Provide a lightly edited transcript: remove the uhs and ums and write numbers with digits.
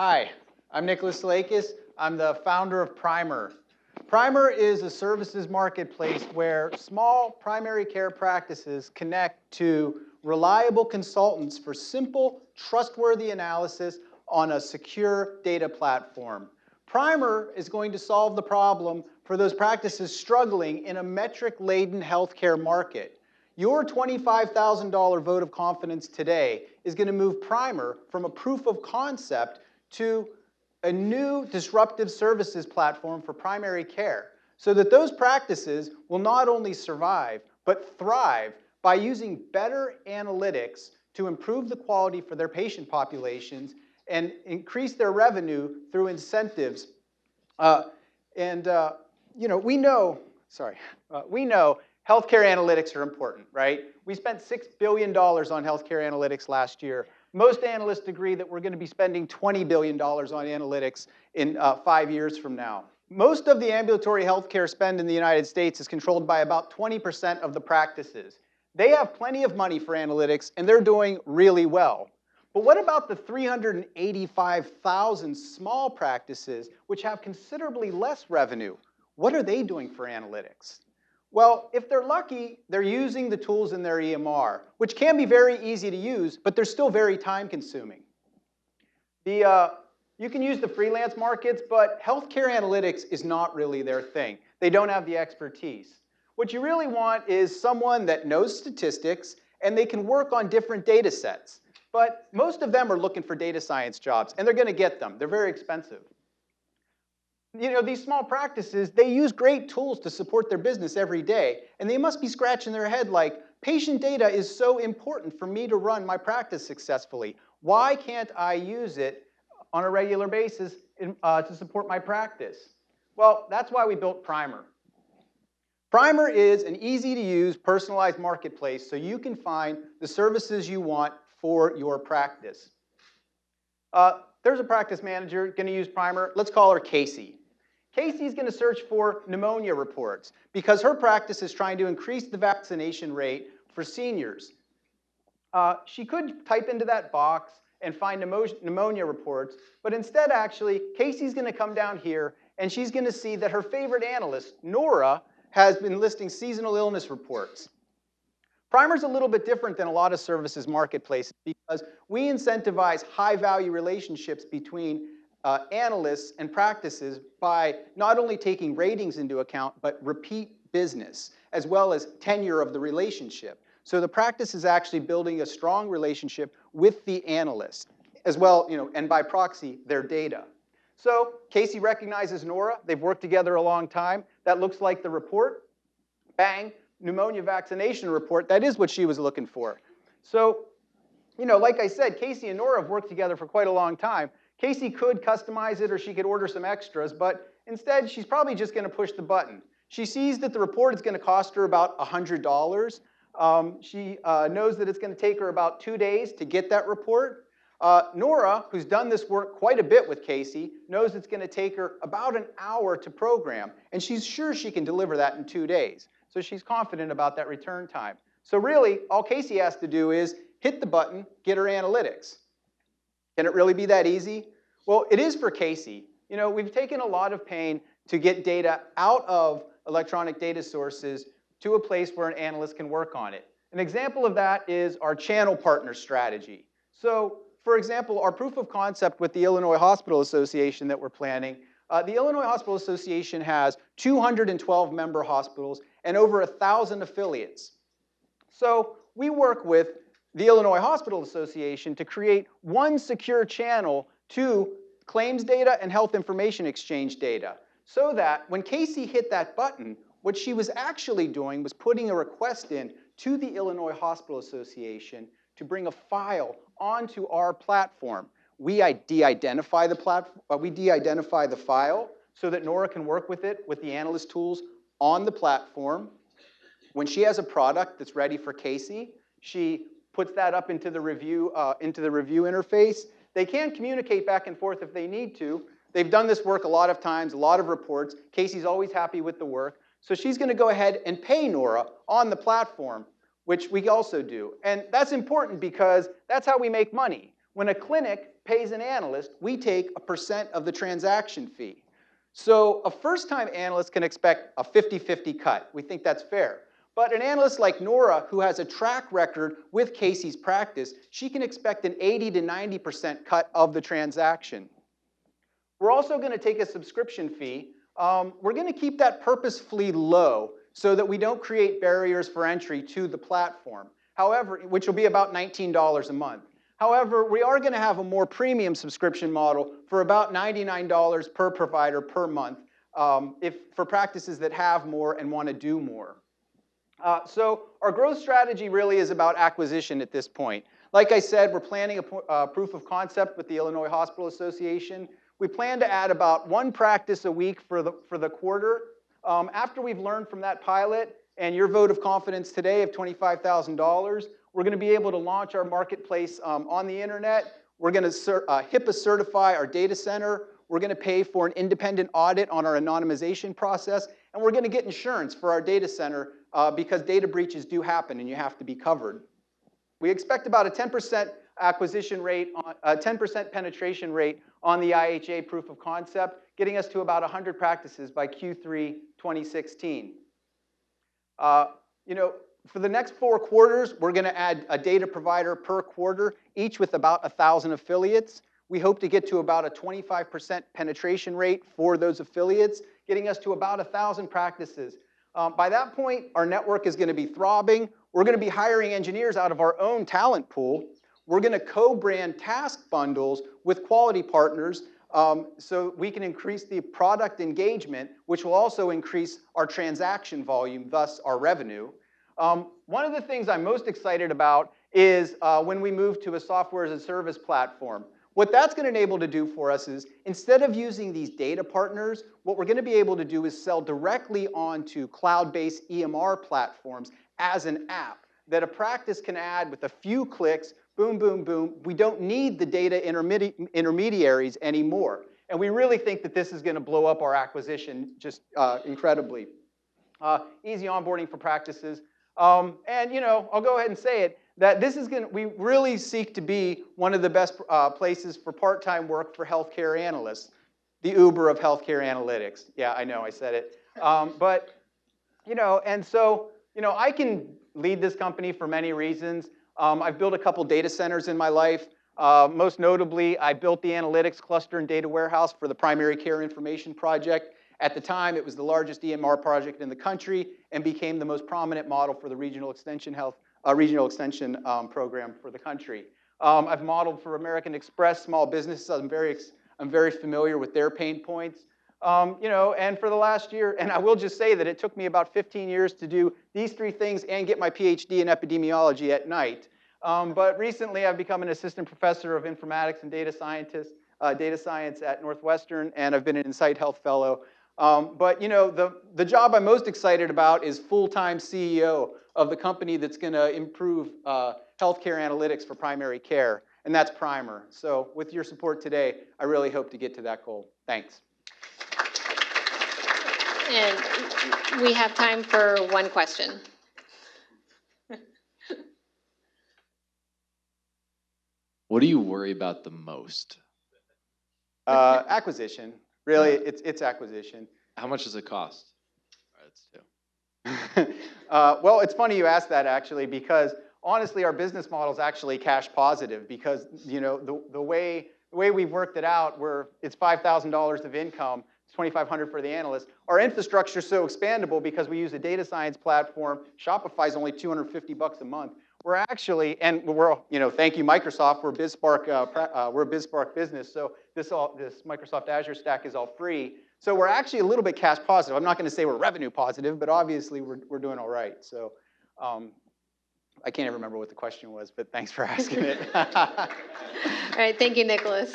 Hi, I'm Nicholas Salakis. I'm the founder of PRIMR. PRIMR is a services marketplace where small primary care practices connect to reliable consultants for simple, trustworthy analysis on a secure data platform. PRIMR is going to solve the problem for those practices struggling in a metric-laden healthcare market. Your $25,000 vote of confidence today is going to move PRIMR from a proof of concept to a new disruptive services platform for primary care so that those practices will not only survive but thrive by using better analytics to improve the quality for their patient populations and increase their revenue through incentives. We know healthcare analytics are important, right? We spent $6 billion on healthcare analytics last year. Most analysts agree that we're going to be spending $20 billion on analytics in 5 years from now. Most of the ambulatory healthcare spend in the United States is controlled by about 20% of the practices. They have plenty of money for analytics, and they're doing really well. But what about the 385,000 small practices which have considerably less revenue? What are they doing for analytics? Well, if they're lucky, they're using the tools in their EMR, which can be very easy to use, but they're still very time-consuming. You can use the freelance markets, but healthcare analytics is not really their thing. They don't have the expertise. What you really want is someone that knows statistics, and they can work on different data sets. But most of them are looking for data science jobs, and they're going to get them. They're very expensive. These small practices, they use great tools to support their business every day, and they must be scratching their head like, patient data is so important for me to run my practice successfully. Why can't I use it on a regular basis to support my practice? Well, that's why we built PRIMR. PRIMR is an easy-to-use, personalized marketplace so you can find the services you want for your practice. There's a practice manager going to use PRIMR. Let's call her Casey. Casey's going to search for pneumonia reports because her practice is trying to increase the vaccination rate for seniors. She could type into that box and find pneumonia reports, but instead, actually, Casey's going to come down here and she's going to see that her favorite analyst, Nora, has been listing seasonal illness reports. PRIMR's a little bit different than a lot of services marketplaces because we incentivize high-value relationships between analysts and practices by not only taking ratings into account, but repeat business, as well as tenure of the relationship. So the practice is actually building a strong relationship with the analyst, as well, and by proxy, their data. So Casey recognizes Nora. They've worked together a long time. That looks like the report. Bang, pneumonia vaccination report. That is what she was looking for. So, like I said, Casey and Nora have worked together for quite a long time. Casey could customize it or she could order some extras, but instead she's probably just going to push the button. She sees that the report is going to cost her about $100. She knows that it's going to take her about 2 days to get that report. Nora, who's done this work quite a bit with Casey, knows it's going to take her about an hour to program, and she's sure she can deliver that in 2 days. So she's confident about that return time. So really, all Casey has to do is hit the button, get her analytics. Can it really be that easy? Well, it is for Casey. We've taken a lot of pain to get data out of electronic data sources to a place where an analyst can work on it. An example of that is our channel partner strategy. So, for example, our proof of concept with the Illinois Hospital Association that we're planning, the Illinois Hospital Association has 212 member hospitals and over 1,000 affiliates. So we work with the Illinois Hospital Association to create one secure channel to claims data and health information exchange data so that when Casey hit that button, what she was actually doing was putting a request in to the Illinois Hospital Association to bring a file onto our platform. We de-identify the file so that Nora can work with it with the analyst tools on the platform. When she has a product that's ready for Casey, she puts that up into the review interface. They can communicate back and forth if they need to. They've done this work a lot of times, a lot of reports. Casey's always happy with the work. So she's going to go ahead and pay Nora on the platform, which we also do. And that's important because that's how we make money. When a clinic pays an analyst, we take a % of the transaction fee. So a first-time analyst can expect a 50-50 cut. We think that's fair. But an analyst like Nora, who has a track record with Casey's practice, she can expect an 80 to 90% cut of the transaction. We're also going to take a subscription fee. We're going to keep that purposefully low so that we don't create barriers for entry to the platform. However, which will be about $19 a month. However, we are going to have a more premium subscription model for about $99 per provider per month for practices that have more and want to do more. So our growth strategy really is about acquisition at this point. Like I said, we're planning a proof of concept with the Illinois Hospital Association. We plan to add about 1 practice a week for the quarter. After we've learned from that pilot and your vote of confidence today of $25,000, we're going to be able to launch our marketplace on the internet. We're going to HIPAA certify our data center. We're going to pay for an independent audit on our anonymization process. And we're going to get insurance for our data center because data breaches do happen and you have to be covered. We expect about a 10% acquisition rate, a 10% penetration rate on the IHA proof of concept, getting us to about 100 practices by Q3 2016. For the next 4 quarters, we're going to add a data provider per quarter, each with about 1,000 affiliates. We hope to get to about a 25% penetration rate for those affiliates, getting us to about 1,000 practices. By that point, our network is going to be throbbing. We're going to be hiring engineers out of our own talent pool. We're going to co-brand task bundles with quality partners so we can increase the product engagement, which will also increase our transaction volume, thus our revenue. One of the things I'm most excited about is when we move to a software as a service platform. What that's going to enable to do for us is, instead of using these data partners, what we're going to be able to do is sell directly onto cloud-based EMR platforms as an app that a practice can add with a few clicks, boom, boom, boom. We don't need the data intermediaries anymore. And we really think that this is going to blow up our acquisition just incredibly. Easy onboarding for practices. And I'll go ahead and say it, that this is we really seek to be one of the best places for part-time work for healthcare analysts, the Uber of healthcare analytics. Yeah, I know, I said it. I can lead this company for many reasons. I've built a couple data centers in my life. Most notably, I built the analytics cluster and data warehouse for the Primary Care Information Project. At the time, it was the largest EMR project in the country and became the most prominent model for the regional extension program for the country. I've modeled for American Express small businesses. I'm very familiar with their pain points. And for the last year, and I will just say that it took me about 15 years to do these 3 things and get my PhD in epidemiology at night. But recently, I've become an assistant professor of informatics and data science at Northwestern, and I've been an Insight Health Fellow. But the job I'm most excited about is full-time CEO of the company that's going to improve healthcare analytics for primary care, and that's PRIMR. So with your support today, I really hope to get to that goal. Thanks. And we have time for 1 question. What do you worry about the most? Acquisition. Really, it's acquisition. How much does it cost? Well, it's funny you asked that, actually, because honestly, our business model is actually cash positive because the way we've worked it out, it's $5,000 of income, it's $2,500 for the analyst. Our infrastructure is so expandable because we use a data science platform. Shopify is only $250 a month. We're actually, and thank you Microsoft. We're a BizSpark business, so this Microsoft Azure stack is all free. So we're actually a little bit cash positive. I'm not going to say we're revenue positive, but obviously we're doing all right. So I can't even remember what the question was, but thanks for asking it. All right, thank you, Nicholas.